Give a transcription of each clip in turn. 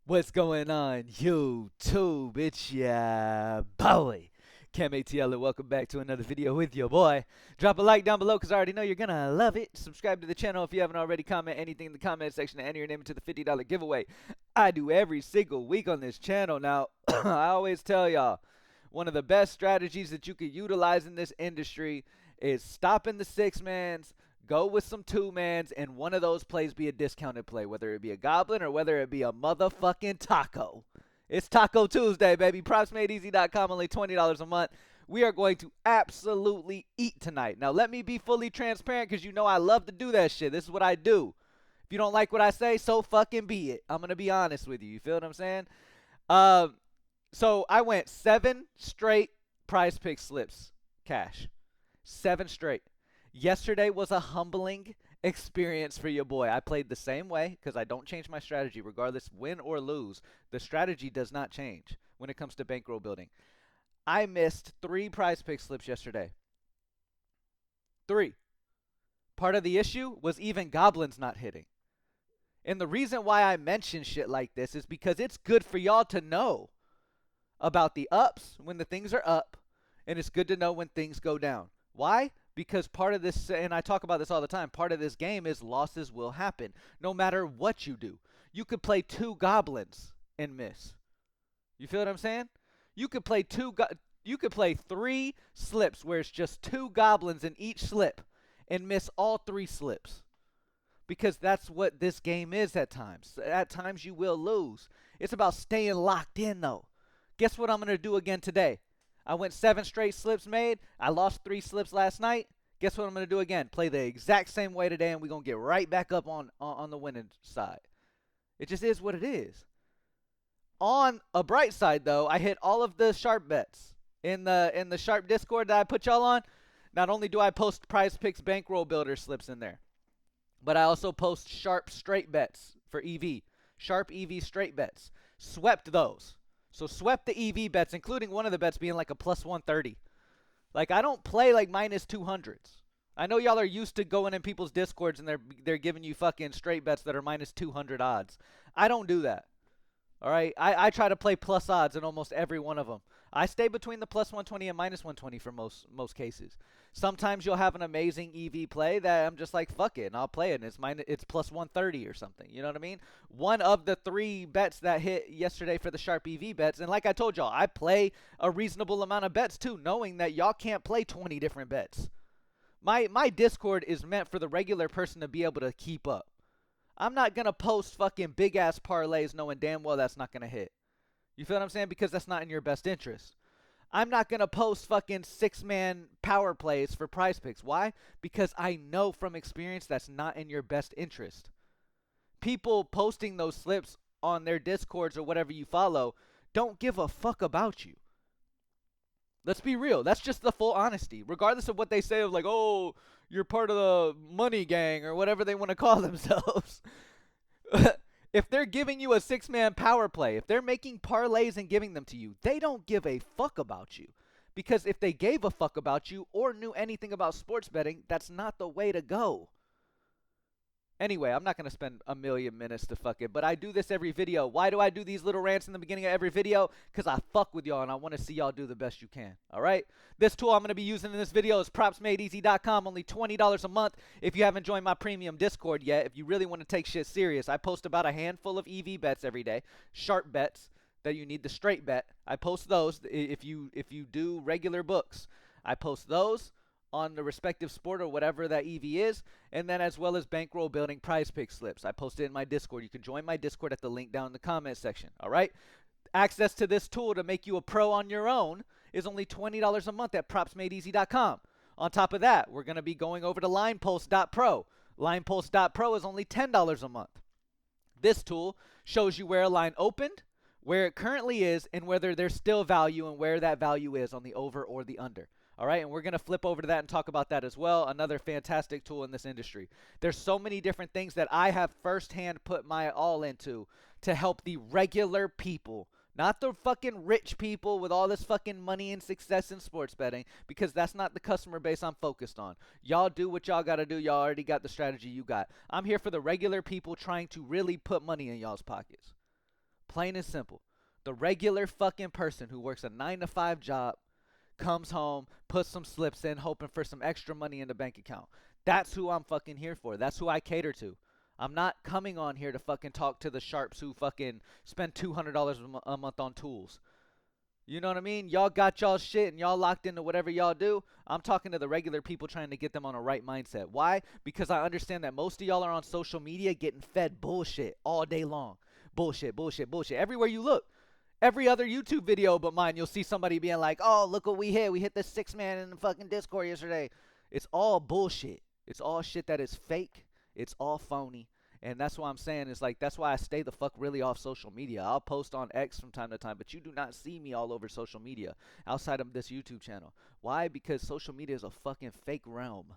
What's going on, YouTube? It's ya boy, Cam ATL, and welcome back to another video with your boy. Drop a like down below because I already know you're gonna love it. Subscribe to the channel if you haven't already. Comment anything in the comment section to enter your name into the $50 giveaway I do every single week on this channel. Now, I always tell y'all, one of the best strategies that you could utilize in this industry is stopping the six-mans, go with some two-mans, and one of those plays be a discounted play, whether it be a goblin or whether it be a motherfucking taco. It's Taco Tuesday, baby. PropsMadeEasy.com, only $20 a month. We are going to absolutely eat tonight. Now, let me be fully transparent because you know I love to do that shit. This is what I do. If you don't like what I say, so fucking be it. I'm going to be honest with you. You feel what I'm saying? Um, so I went 7 straight Prize Pick slips cash. 7 straight. Yesterday was a humbling experience for your boy. I played the same way because I don't change my strategy regardless win or lose. The strategy does not change when it comes to bankroll building. I missed 3 Prize Pick slips yesterday. 3. Part of the issue was even goblins not hitting. And the reason why I mention shit like this is because it's good for y'all to know about the ups when the things are up, and it's good to know when things go down. Why? Because part of this, and I talk about this all the time, part of this game is losses will happen no matter what you do. You could play 2 goblins and miss. You feel what I'm saying? You could play you could play 3 slips where it's just 2 goblins in each slip and miss all 3 slips. Because that's what this game is at times. At times you will lose. It's about staying locked in though. Guess what I'm going to do again today? I went 7 straight slips made. I lost 3 slips last night. Guess what I'm going to do again? Play the exact same way today, and we're going to get right back up on the winning side. It just is what it is. On a bright side, though, I hit all of the sharp bets in the sharp Discord that I put y'all on. Not only do I post Prizepicks bankroll builder slips in there, but I also post sharp straight bets for EV. Sharp EV straight bets. Swept those. So swept the EV bets, including one of the bets being like a plus 130. Like, I don't play like minus 200s. I know y'all are used to going in people's discords and they're giving you fucking straight bets that are minus 200 odds. I don't do that. All right, I try to play plus odds in almost every one of them. I stay between the plus 120 and minus 120 for most cases. Sometimes you'll have an amazing EV play that I'm just like, fuck it, and I'll play it, and it's plus 130 or something. You know what I mean? One of the 3 bets that hit yesterday for the sharp EV bets, and like I told y'all, I play a reasonable amount of bets too, knowing that y'all can't play 20 different bets. My Discord is meant for the regular person to be able to keep up. I'm not going to post fucking big ass parlays knowing damn well that's not going to hit. You feel what I'm saying? Because that's not in your best interest. I'm not going to post fucking 6-man power plays for Prize Picks. Why? Because I know from experience that's not in your best interest. People posting those slips on their Discords or whatever you follow don't give a fuck about you. Let's be real. That's just the full honesty. Regardless of what they say of like, oh, you're part of the money gang or whatever they want to call themselves. If they're giving you a 6-man power play, if they're making parlays and giving them to you, they don't give a fuck about you. Because if they gave a fuck about you or knew anything about sports betting, that's not the way to go. Anyway, I'm not going to spend a million minutes to fuck it, but I do this every video. Why do I do these little rants in the beginning of every video? Because I fuck with y'all and I want to see y'all do the best you can, all right? This tool I'm going to be using in this video is PropsMadeEasy.com, only $20 a month. If you haven't joined my premium Discord yet, if you really want to take shit serious, I post about a handful of EV bets every day, sharp bets that you need the straight bet. I post those if you do regular books. I post those on the respective sport or whatever that EV is, and then as well as bankroll building Prize Pick slips. I posted in my Discord. You can join my Discord at the link down in the comment section, all right? Access to this tool to make you a pro on your own is only $20 a month at PropsMadeEasy.com. On top of that, we're going to be going over to LinePulse.pro. LinePulse.pro is only $10 a month. This tool shows you where a line opened, where it currently is, and whether there's still value and where that value is on the over or the under. All right, and we're going to flip over to that and talk about that as well. Another fantastic tool in this industry. There's so many different things that I have firsthand put my all into to help the regular people, not the fucking rich people with all this fucking money and success in sports betting, because that's not the customer base I'm focused on. Y'all do what y'all got to do. Y'all already got the strategy you got. I'm here for the regular people trying to really put money in y'all's pockets. Plain and simple. The regular fucking person who works a 9 to 5 job, comes home, puts some slips in, hoping for some extra money in the bank account. That's who I'm fucking here for. That's who I cater to. I'm not coming on here to fucking talk to the sharps who fucking spend $200 a month on tools. You know what I mean? Y'all got y'all shit and y'all locked into whatever y'all do. I'm talking to the regular people trying to get them on a right mindset. Why? Because I understand that most of y'all are on social media getting fed bullshit all day long. Bullshit, bullshit, bullshit. Everywhere you look. Every other YouTube video but mine, you'll see somebody being like, oh, look what we hit. We hit this 6-man in the fucking Discord yesterday. It's all bullshit. It's all shit that is fake. It's all phony. And that's why I'm saying is like, that's why I stay the fuck really off social media. I'll post on X from time to time, but you do not see me all over social media outside of this YouTube channel. Why? Because social media is a fucking fake realm.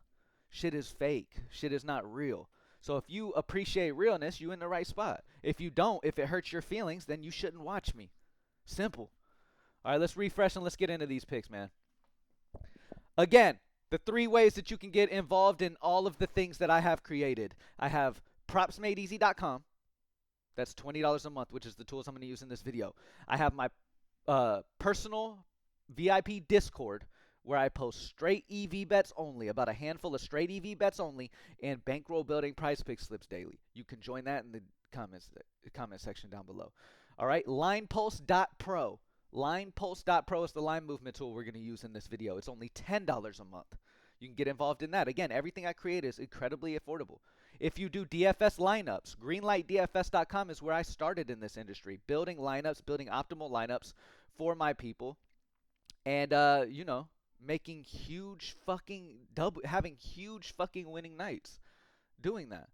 Shit is fake. Shit is not real. So if you appreciate realness, you in the right spot. If you don't, if it hurts your feelings, then you shouldn't watch me. Simple. All right, let's refresh and let's get into these picks, man. Again, the 3 ways that you can get involved in all of the things that I have created. I have propsmadeeasy.com. That's $20 a month, which is the tools I'm going to use in this video. I have my personal VIP Discord where I post straight EV bets only, about a handful of straight EV bets only, and bankroll building Prizepicks slips daily. You can join that in the comment section down below. All right, linepulse.pro. Linepulse.pro is the line movement tool we're going to use in this video. It's only $10 a month. You can get involved in that. Again, everything I create is incredibly affordable. If you do DFS lineups, greenlightdfs.com is where I started in this industry, building lineups, building optimal lineups for my people, and you know, making huge fucking having huge fucking winning nights doing that.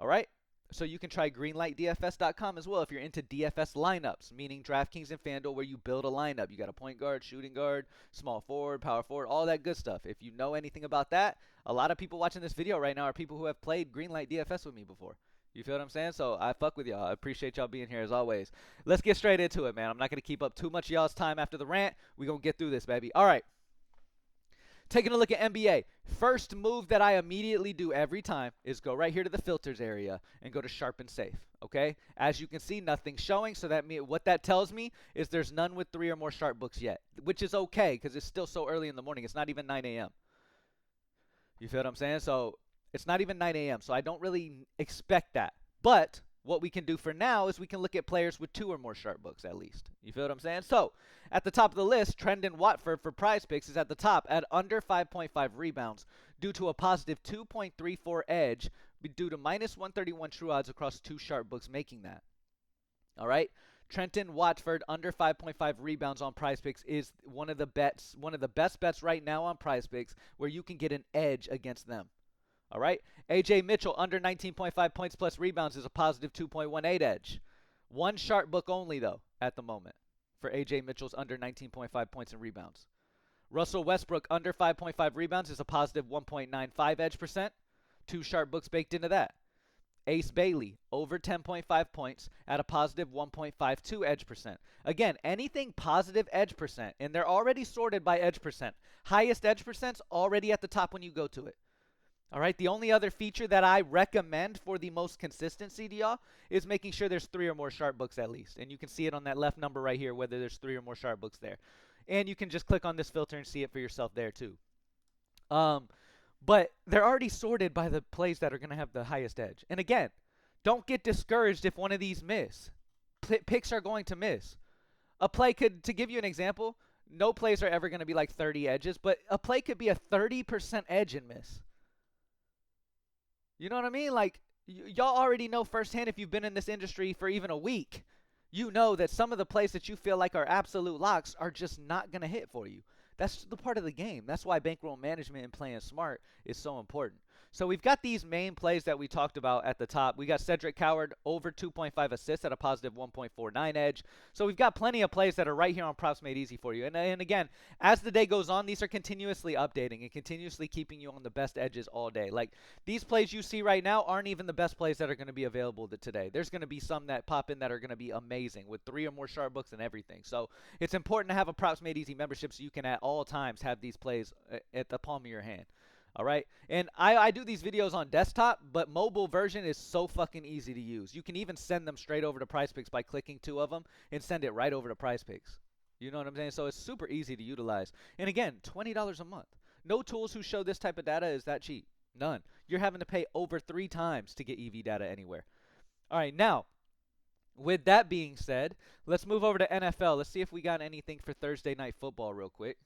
All right? So you can try greenlightdfs.com as well if you're into DFS lineups, meaning DraftKings and FanDuel, where you build a lineup. You got a point guard, shooting guard, small forward, power forward, all that good stuff. If you know anything about that, a lot of people watching this video right now are people who have played Greenlight DFS with me before. You feel what I'm saying? So I fuck with y'all. I appreciate y'all being here as always. Let's get straight into it, man. I'm not going to keep up too much of y'all's time after the rant. We're going to get through this, baby. All right. Taking a look at NBA. First move that I immediately do every time is go right here to the filters area and go to sharp and safe. Okay? As you can see, nothing's showing. So what that tells me is there's none with 3 or more sharp books yet, which is okay because it's still so early in the morning. It's not even 9 a.m. You feel what I'm saying? So it's not even 9 a.m. So I don't really expect that. But what we can do for now is we can look at players with 2 or more sharp books at least. You feel what I'm saying? So at the top of the list, Trendon Watford for Prizepicks is at the top at under 5.5 rebounds due to a positive 2.34 edge due to minus 131 true odds across 2 sharp books making that. All right? Trendon Watford under 5.5 rebounds on Prizepicks is one of the best bets right now on Prizepicks where you can get an edge against them. All right. AJ Mitchell under 19.5 points plus rebounds is a positive 2.18 edge. 1 sharp book only, though, at the moment for AJ Mitchell's under 19.5 points and rebounds. Russell Westbrook under 5.5 rebounds is a positive 1.95 edge percent. 2 sharp books baked into that. Ace Bailey over 10.5 points at a positive 1.52 edge percent. Again, anything positive edge percent, and they're already sorted by edge percent. Highest edge percent's already at the top when you go to it. All right, the only other feature that I recommend for the most consistency to y'all is making sure there's 3 or more sharp books at least. And you can see it on that left number right here, whether there's 3 or more sharp books there. And you can just click on this filter and see it for yourself there too. But they're already sorted by the plays that are going to have the highest edge. And again, don't get discouraged if one of these miss. Picks are going to miss. A play could, to give you an example, no plays are ever going to be like 30 edges, but a play could be a 30% edge and miss. You know what I mean? Like, y'all already know firsthand if you've been in this industry for even a week. You know that some of the plays that you feel like are absolute locks are just not going to hit for you. That's the part of the game. That's why bankroll management and playing smart is so important. So we've got these main plays that we talked about at the top. We got Cedric Coward over 2.5 assists at a positive 1.49 edge. So we've got plenty of plays that are right here on Props Made Easy for you. And again, as the day goes on, these are continuously updating and continuously keeping you on the best edges all day. Like, these plays you see right now aren't even the best plays that are going to be available today. There's going to be some that pop in that are going to be amazing with 3 or more sharp books and everything. So it's important to have a Props Made Easy membership so you can at all times have these plays at the palm of your hand. All right. And I do these videos on desktop, but mobile version is so fucking easy to use. You can even send them straight over to Prizepicks by clicking two of them and send it right over to Prizepicks. You know what I'm saying? So it's super easy to utilize. And again, $20 a month. No tools who show this type of data is that cheap. None. You're having to pay over 3 times to get EV data anywhere. All right. Now, with that being said, let's move over to NFL. Let's see if we got anything for Thursday night football real quick.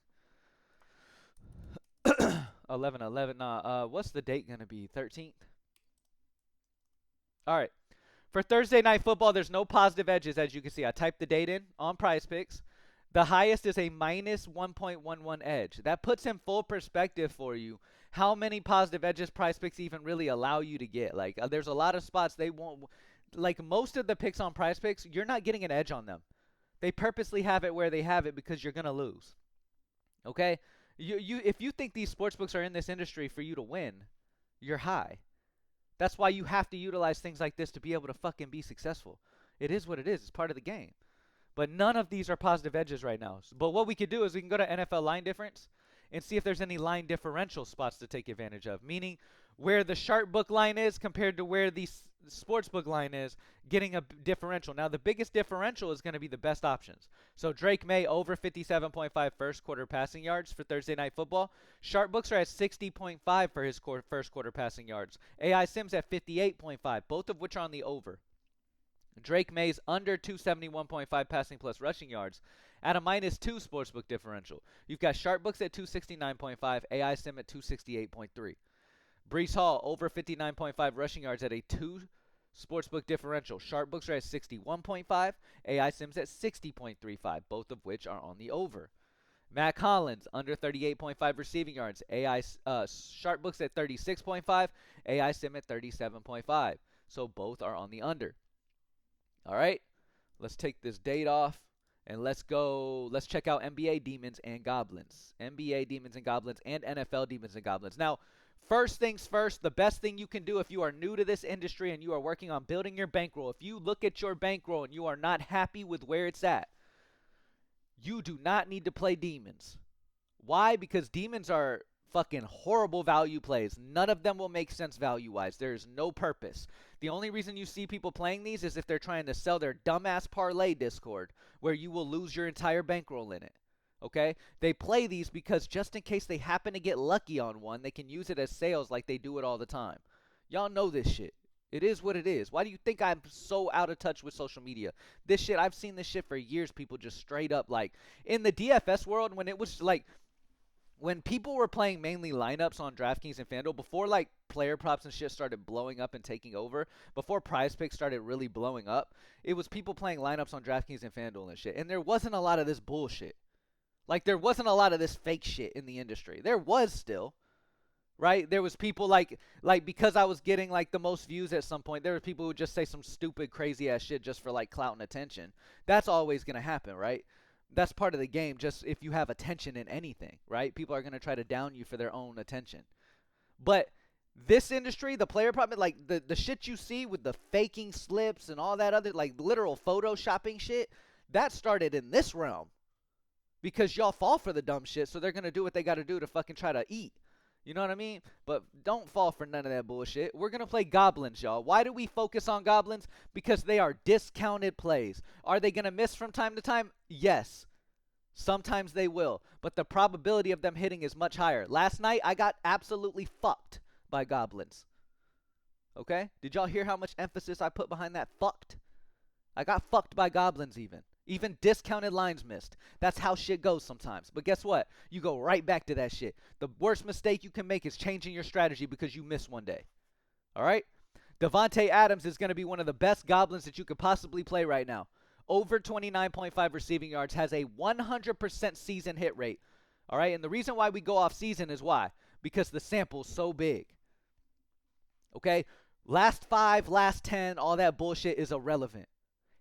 11/11. Nah, what's the date going to be? 13th? All right. For Thursday night football, there's no positive edges, as you can see. I typed the date in on Prizepicks. The highest is a minus 1.11 edge. That puts in full perspective for you how many positive edges Prizepicks even really allow you to get. Like, there's a lot of spots they won't. Like, most of the picks on Prizepicks, you're not getting an edge on them. They purposely have it where they have it because you're going to lose. Okay? If you think these sportsbooks are in this industry for you to win, you're high. That's why you have to utilize things like this to be able to fucking be successful. It is what it is. It's part of the game. But none of these are positive edges right now. But what we could do is we can go to NFL line difference and see if there's any line differential spots to take advantage of. Meaning where the sharp book line is compared to where the sports book line is, getting a differential. Now the biggest differential is going to be the best options. So Drake May over 57.5 first quarter passing yards for Thursday night football. Sharp books are at 60.5 for his first quarter passing yards. AI Sims at 58.5, both of which are on the over. Drake May's under 271.5 passing plus rushing yards at a -2 sportsbook differential. You've got sharp books at 269.5, AI Sim at 268.3. Brees Hall over 59.5 rushing yards at a 2 sportsbook differential. Sharp books are at 61.5, AI Sims at 60.35, both of which are on the over. Matt Collins under 38.5 receiving yards, AI sharp books at 36.5, AI Sim at 37.5. So both are on the under. All right, let's take this date off and let's check out NBA Demons and Goblins. NBA Demons and Goblins and NFL Demons and Goblins. Now, first things first, the best thing you can do if you are new to this industry and you are working on building your bankroll, if you look at your bankroll and you are not happy with where it's at, you do not need to play Demons. Why? Because Demons are fucking horrible value plays. None of them will make sense value-wise. There's no purpose. The only reason you see people playing these is if they're trying to sell their dumbass parlay Discord, where you will lose your entire bankroll in it. Okay? They play these because just in case they happen to get lucky on one, they can use it as sales like they do it all the time. Y'all know this shit. It is what it is. Why do you think I'm so out of touch with social media? This shit, I've seen this shit for years. People just straight up, like, in the DFS world, when it was like, when people were playing mainly lineups on DraftKings and FanDuel, before like player props and shit started blowing up and taking over, before Prizepicks started really blowing up, it was people playing lineups on DraftKings and FanDuel and shit. And there wasn't a lot of this bullshit. Like, there wasn't a lot of this fake shit in the industry. There was still, right? There was people like because I was getting like the most views at some point, there were people who would just say some stupid, crazy ass shit just for like clout and attention. That's always going to happen, right? That's part of the game, just if you have attention in anything, right? People are going to try to down you for their own attention. But this industry, the player prop, like the shit you see with the faking slips and all that other, like literal photoshopping shit, that started in this realm. Because y'all fall for the dumb shit, so they're going to do what they got to do to fucking try to eat. You know what I mean? But don't fall for none of that bullshit. We're going to play Goblins, y'all. Why do we focus on Goblins? Because they are discounted plays. Are they going to miss from time to time? Yes. Sometimes they will. But the probability of them hitting is much higher. Last night, I got absolutely fucked by Goblins. Okay? Did y'all hear how much emphasis I put behind that fucked? I got fucked by Goblins even. Even discounted lines missed. That's how shit goes sometimes. But guess what? You go right back to that shit. The worst mistake you can make is changing your strategy because you miss one day. All right? Devontae Adams is going to be one of the best Goblins that you could possibly play right now. Over 29.5 receiving yards, has a 100% season hit rate. All right? And the reason why we go off season is why? Because the sample's so big. Okay? Last 5, last 10, all that bullshit is irrelevant.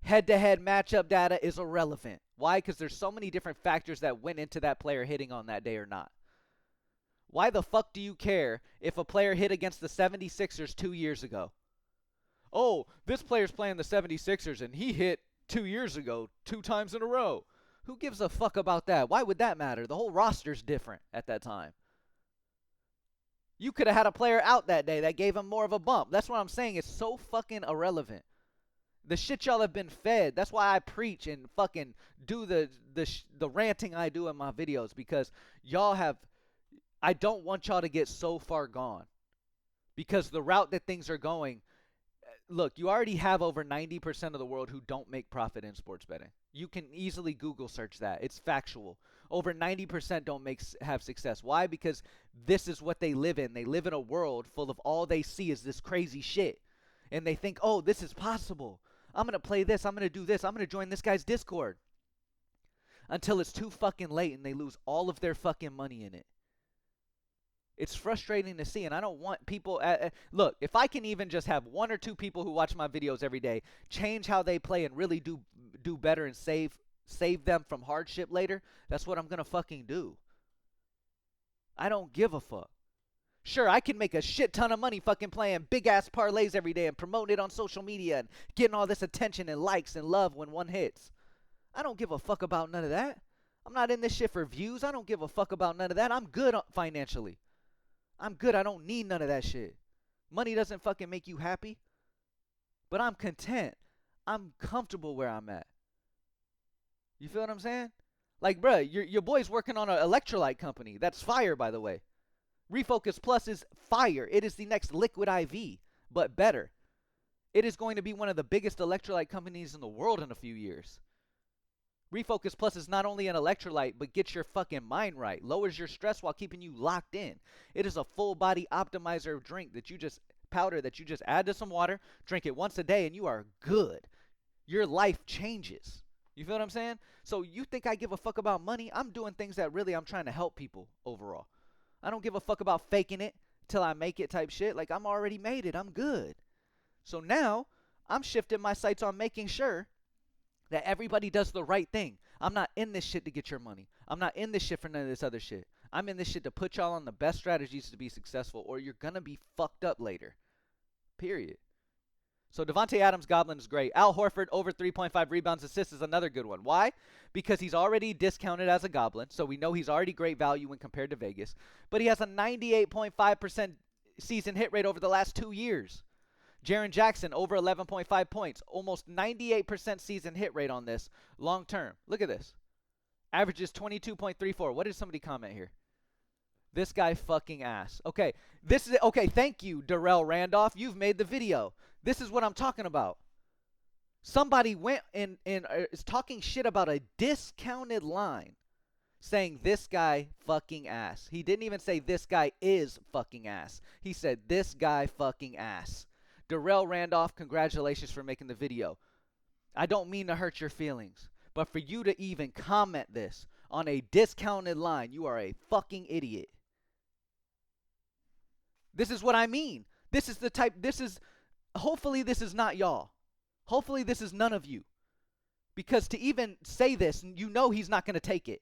Head-to-head matchup data is irrelevant. Why? Because there's so many different factors that went into that player hitting on that day or not. Why the fuck do you care if a player hit against the 76ers 2 years ago? Oh, this player's playing the 76ers and he hit 2 years ago 2 times in a row. Who gives a fuck about that? Why would that matter? The whole roster's different at that time. You could have had a player out that day that gave him more of a bump. That's what I'm saying. It's so fucking irrelevant. The shit y'all have been fed. That's why I preach and fucking do the ranting I do in my videos, because y'all have. I don't want y'all to get so far gone, because the route that things are going. Look, you already have over 90% of the world who don't make profit in sports betting. You can easily Google search that. It's factual. Over 90% don't have success. Why? Because this is what they live in. They live in a world full of all they see is this crazy shit. And they think, oh, this is possible. I'm going to play this. I'm going to do this. I'm going to join this guy's Discord. Until it's too fucking late and they lose all of their fucking money in it. It's frustrating to see, and I don't want people. Look, if I can even just have 1 or 2 people who watch my videos every day change how they play and really do better and save them from hardship later, that's what I'm gonna fucking do. I don't give a fuck. Sure, I can make a shit ton of money fucking playing big ass parlays every day and promoting it on social media and getting all this attention and likes and love when one hits. I don't give a fuck about none of that. I'm not in this shit for views. I don't give a fuck about none of that. I'm good financially. I'm good. I don't need none of that shit. Money doesn't fucking make you happy. But I'm content. I'm comfortable where I'm at. You feel what I'm saying? Like, bruh, your boy's working on an electrolyte company. That's fire, by the way. Refocus Plus is fire. It is the next Liquid IV, but better. It is going to be one of the biggest electrolyte companies in the world in a few years. Refocus Plus is not only an electrolyte, but gets your fucking mind right. Lowers your stress while keeping you locked in. It is a full body optimizer drink that you just add to some water, drink it once a day, and you are good. Your life changes. You feel what I'm saying? So you think I give a fuck about money? I'm doing things that really I'm trying to help people overall. I don't give a fuck about faking it till I make it type shit. Like, I'm already made it. I'm good. So now I'm shifting my sights on making sure that everybody does the right thing. I'm not in this shit to get your money. I'm not in this shit for none of this other shit. I'm in this shit to put y'all on the best strategies to be successful, or you're going to be fucked up later. Period. So Devontae Adams, Goblin is great. Al Horford, over 3.5 rebounds, assists is another good one. Why? Because he's already discounted as a Goblin, so we know he's already great value when compared to Vegas. But he has a 98.5% season hit rate over the last 2 years. Jaren Jackson, over 11.5 points. Almost 98% season hit rate on this long term. Look at this. Averages 22.34. What did somebody comment here? This guy fucking ass. Okay, thank you, Darrell Randolph. You've made the video. This is what I'm talking about. Somebody went and is talking shit about a discounted line, saying this guy fucking ass. He didn't even say this guy is fucking ass. He said this guy fucking ass. Darrell Randolph, congratulations for making the video. I don't mean to hurt your feelings, but for you to even comment this on a discounted line, you are a fucking idiot. This is what I mean. Hopefully this is not y'all. Hopefully this is none of you. Because to even say this, you know he's not going to take it.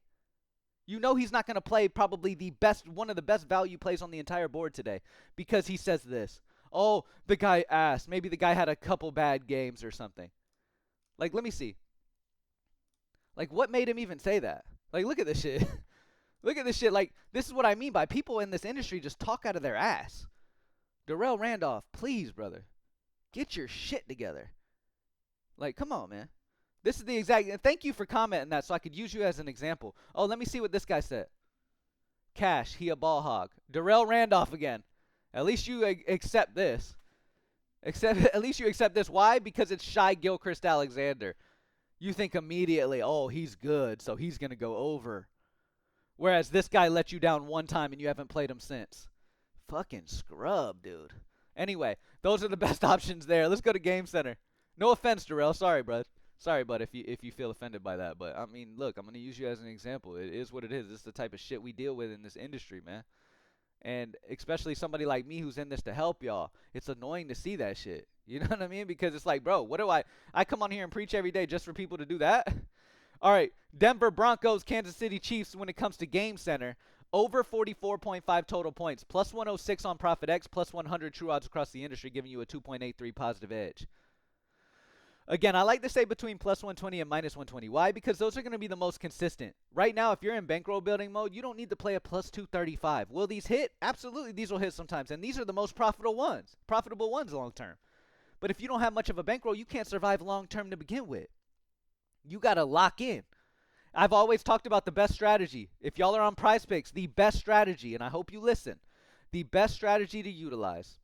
You know he's not going to play probably one of the best value plays on the entire board today, because he says this. Oh, the guy asked. Maybe the guy had a couple bad games or something. Like, let me see. Like, what made him even say that? Like, look at this shit. Look at this shit. Like, this is what I mean by people in this industry just talk out of their ass. Darrell Randolph, please, brother. Get your shit together. Like, come on, man. This is the exact... Thank you for commenting that so I could use you as an example. Oh, let me see what this guy said. Cash, he a ball hog. Darrell Randolph again. At least you accept this. At least you accept this. Why? Because it's Shai Gilchrist-Alexander. You think immediately, oh, he's good, so he's going to go over. Whereas this guy let you down one time and you haven't played him since. Fucking scrub, dude. Anyway, those are the best options there. Let's go to Game Center. No offense, Darrell. Sorry, bud. Sorry, bud, if you feel offended by that. But, I mean, look, I'm going to use you as an example. It is what it is. This is the type of shit we deal with in this industry, man. And especially somebody like me who's in this to help y'all. It's annoying to see that shit. You know what I mean? Because it's like, bro, what do I come on here and preach every day just for people to do that? All right, Denver Broncos, Kansas City Chiefs when it comes to Game Center. Over 44.5 total points. Plus 106 on ProfitX. Plus 100 true odds across the industry, giving you a 2.83 positive edge. Again, I like to say between plus 120 and minus 120. Why? Because those are going to be the most consistent. Right now, if you're in bankroll building mode, you don't need to play a plus 235. Will these hit? Absolutely, these will hit sometimes. And these are the most profitable ones long term. But if you don't have much of a bankroll, you can't survive long term to begin with. You got to lock in. I've always talked about the best strategy. If y'all are on Prizepicks, the best strategy, and I hope you listen, the best strategy to utilize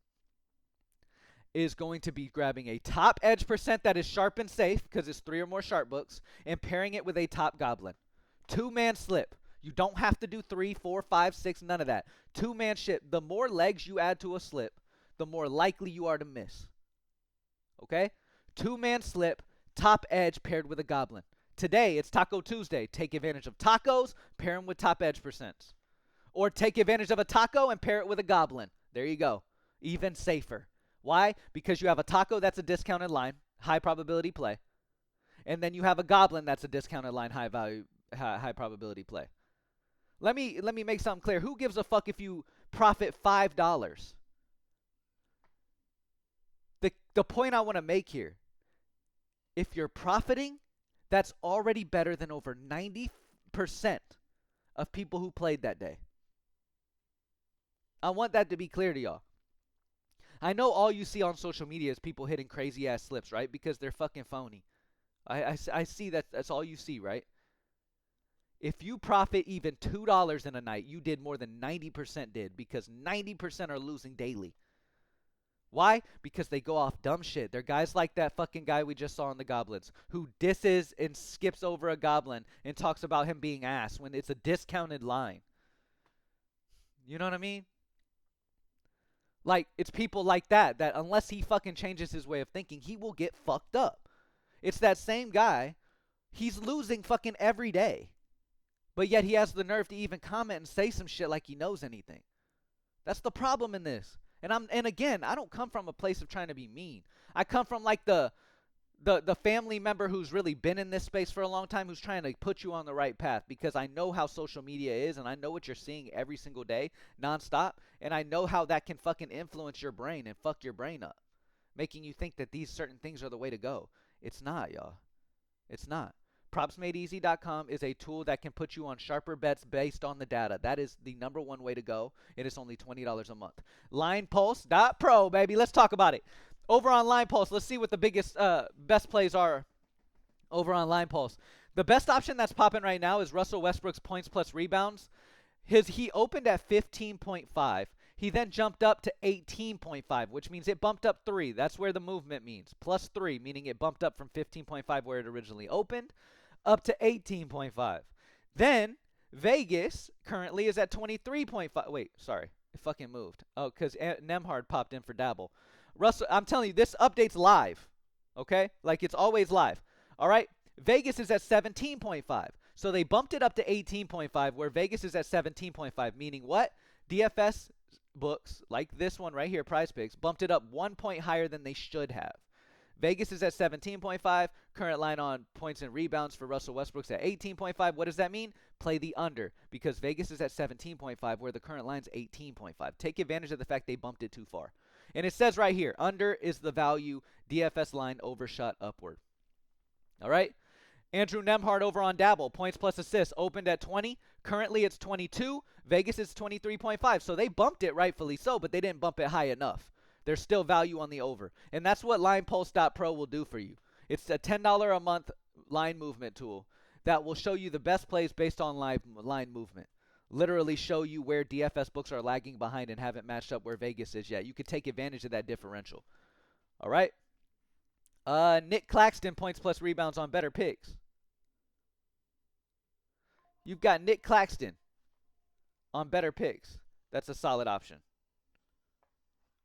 is going to be grabbing a top edge percent that is sharp and safe because it's 3 or more sharp books and pairing it with a top goblin. 2-man slip. You don't have to do 3, 4, 5, 6, none of that. 2-man ship. The more legs you add to a slip, the more likely you are to miss. Okay? 2-man slip, top edge paired with a goblin. Today, it's Taco Tuesday. Take advantage of tacos, pair them with top edge percents. Or take advantage of a taco and pair it with a goblin. There you go. Even safer. Why? Because you have a taco that's a discounted line, high probability play. And then you have a goblin that's a discounted line, high probability play. Let me make something clear. Who gives a fuck if you profit $5? The point I want to make here, if you're profiting, that's already better than over 90% of people who played that day. I want that to be clear to y'all. I know all you see on social media is people hitting crazy ass slips, right? Because they're fucking phony. I see that's all you see, right? If you profit even $2 in a night, you did more than 90% did, because 90% are losing daily. Why? Because they go off dumb shit. They're guys like that fucking guy we just saw in the Goblins who disses and skips over a goblin and talks about him being ass when it's a discounted line. You know what I mean? Like, it's people like that unless he fucking changes his way of thinking, he will get fucked up. It's that same guy. He's losing fucking every day. But yet he has the nerve to even comment and say some shit like he knows anything. That's the problem in this. And again, I don't come from a place of trying to be mean. I come from like the family member who's really been in this space for a long time, who's trying to put you on the right path, because I know how social media is, and I know what you're seeing every single day, nonstop, and I know how that can fucking influence your brain and fuck your brain up, making you think that these certain things are the way to go. It's not, y'all. It's not. PropsMadeEasy.com is a tool that can put you on sharper bets based on the data. That is the number one way to go. It is only $20 a month. LinePulse.pro, baby. Let's talk about it. Over on LinePulse, let's see what the biggest, best plays are over on LinePulse. The best option that's popping right now is Russell Westbrook's points plus rebounds. He opened at 15.5. He then jumped up to 18.5, which means it bumped up 3. That's where the movement means. Plus 3, meaning it bumped up from 15.5 where it originally opened up to 18.5. Then Vegas currently is at 23.5. Wait, sorry. It fucking moved. Oh, because Nemhard popped in for Dabble. Russell, I'm telling you, this update's live. Okay? Like, it's always live. All right? Vegas is at 17.5. So they bumped it up to 18.5, where Vegas is at 17.5, meaning what? DFS books, like this one right here, Prizepicks, bumped it up 1 point higher than they should have. Vegas is at 17.5. Current line on points and rebounds for Russell Westbrook's at 18.5. What does that mean? Play the under, because Vegas is at 17.5, where the current line's 18.5. Take advantage of the fact they bumped it too far. And it says right here, under is the value, DFS line overshot upward. All right? Andrew Nemhard over on Dabble, points plus assists, opened at 20. Currently it's 22. Vegas is 23.5. So they bumped it rightfully so, but they didn't bump it high enough. There's still value on the over. And that's what LinePulse.pro will do for you. It's a $10 a month line movement tool that will show you the best plays based on line movement. Literally show you where DFS books are lagging behind and haven't matched up where Vegas is yet. You could take advantage of that differential. All right? Nick Claxton, points plus rebounds on Better Picks. You've got Nick Claxton on Better Picks. That's a solid option.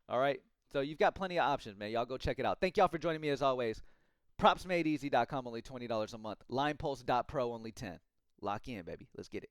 All right? So you've got plenty of options, man. Y'all go check it out. Thank y'all for joining me as always. PropsMadeEasy.com, only $20 a month. LinePulse.pro, only $10. Lock in, baby. Let's get it.